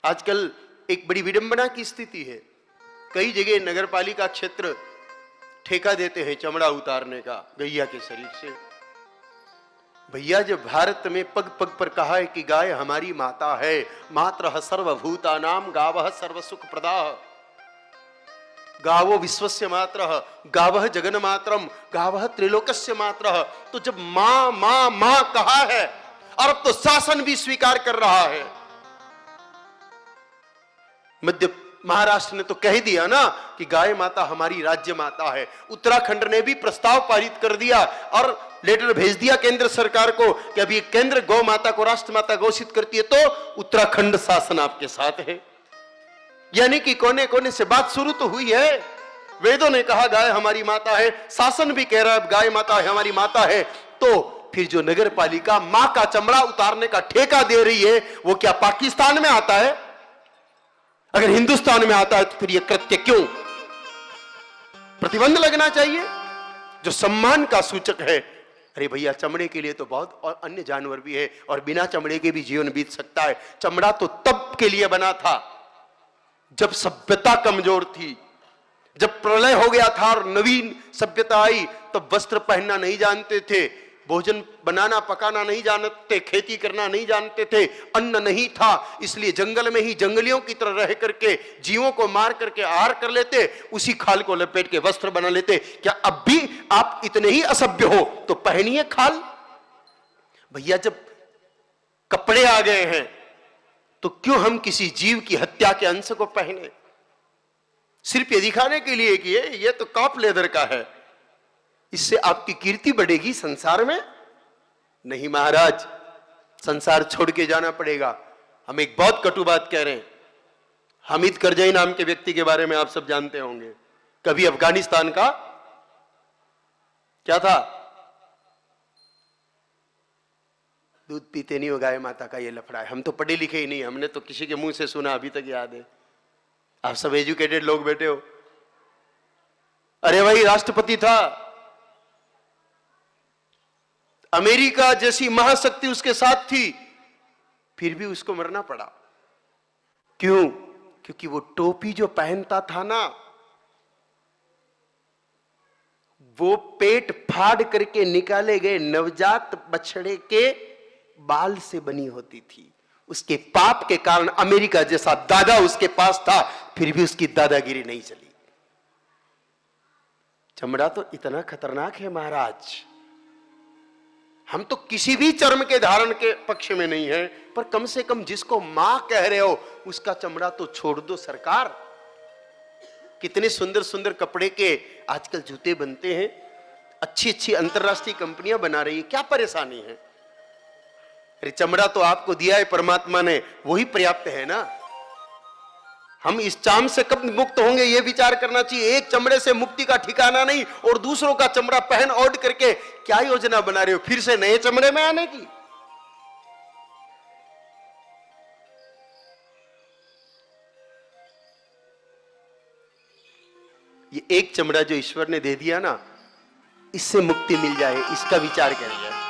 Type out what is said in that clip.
आजकल एक बड़ी विडंबना की स्थिति है, कई जगह नगरपालिका क्षेत्र ठेका देते हैं चमड़ा उतारने का गैया के शरीर से। भैया, जब भारत में पग पग पर कहा है कि गाय हमारी माता है, मातरः सर्वभूतानां गावः सर्वसुख प्रदाः, गावो विश्वस्य मातरः, गावः जगन्मातरम्, गावः त्रिलोकस्य मातरः, तो जब मां मां मां कहा है और अब तो शासन भी स्वीकार कर रहा है। मध्य महाराष्ट्र ने तो कह दिया ना कि गाय माता हमारी राज्य माता है। उत्तराखंड ने भी प्रस्ताव पारित कर दिया और लेटर भेज दिया केंद्र सरकार को कि अभी केंद्र गौ माता को राष्ट्र माता घोषित करती है तो उत्तराखंड शासन आपके साथ है। यानी कि कोने कोने से बात शुरू तो हुई है। वेदों ने कहा गाय हमारी माता है, शासन भी कह रहा है गाय माता है हमारी माता है, तो फिर जो नगर पालिका मां का चमड़ा उतारने का ठेका दे रही है वो क्या पाकिस्तान में आता है? अगर हिंदुस्तान में आता है तो फिर यह कृत्य क्यों? प्रतिबंध लगना चाहिए जो सम्मान का सूचक है। अरे भैया, चमड़े के लिए तो बहुत और अन्य जानवर भी है और बिना चमड़े के भी जीवन बीत सकता है। चमड़ा तो तब के लिए बना था जब सभ्यता कमजोर थी, जब प्रलय हो गया था और नवीन सभ्यता आई, तब वस्त्र पहनना नहीं जानते थे, भोजन बनाना पकाना नहीं जानते, खेती करना नहीं जानते थे, अन्न नहीं था, इसलिए जंगल में ही जंगलियों की तरह रह करके जीवों को मार करके आहार कर लेते, उसी खाल को लपेट के वस्त्र बना लेते। क्या अब भी आप इतने ही असभ्य हो तो पहनिए खाल? भैया, जब कपड़े आ गए हैं तो क्यों हम किसी जीव की हत्या के अंश को पहने? सिर्फ ये दिखाने के लिए कि ये तो कॉप लेदर का है, इससे आपकी कीर्ति बढ़ेगी संसार में? नहीं महाराज, संसार छोड़ के जाना पड़ेगा। हम एक बहुत कटु बात कह रहे हैं। हामिद करजई नाम के व्यक्ति के बारे में आप सब जानते होंगे। कभी अफगानिस्तान का क्या था, दूध पीते नहीं हो गाय माता का ये लफड़ा है। हम तो पढ़े लिखे ही नहीं, हमने तो किसी के मुंह से सुना, अभी तक याद है। आप सब एजुकेटेड लोग बैठे हो। अरे भाई, राष्ट्रपति था, अमेरिका जैसी महाशक्ति उसके साथ थी, फिर भी उसको मरना पड़ा। क्यों? क्योंकि वो टोपी जो पहनता था ना, वो पेट फाड़ करके निकाले गए नवजात बछड़े के बाल से बनी होती थी। उसके पाप के कारण अमेरिका जैसा दादा उसके पास था, फिर भी उसकी दादागिरी नहीं चली। चमड़ा तो इतना खतरनाक है महाराज। हम तो किसी भी चर्म के धारण के पक्ष में नहीं है, पर कम से कम जिसको मां कह रहे हो उसका चमड़ा तो छोड़ दो सरकार। कितने सुंदर सुंदर कपड़े के आजकल जूते बनते हैं, अच्छी अच्छी अंतरराष्ट्रीय कंपनियां बना रही है, क्या परेशानी है? अरे चमड़ा तो आपको दिया है परमात्मा ने, वही पर्याप्त है ना। हम इस चाम से कब मुक्त होंगे ये विचार करना चाहिए। एक चमड़े से मुक्ति का ठिकाना नहीं और दूसरों का चमड़ा पहन ओढ़ करके क्या योजना बना रहे हो, फिर से नए चमड़े में आने की? ये एक चमड़ा जो ईश्वर ने दे दिया ना, इससे मुक्ति मिल जाए, इसका विचार करिए।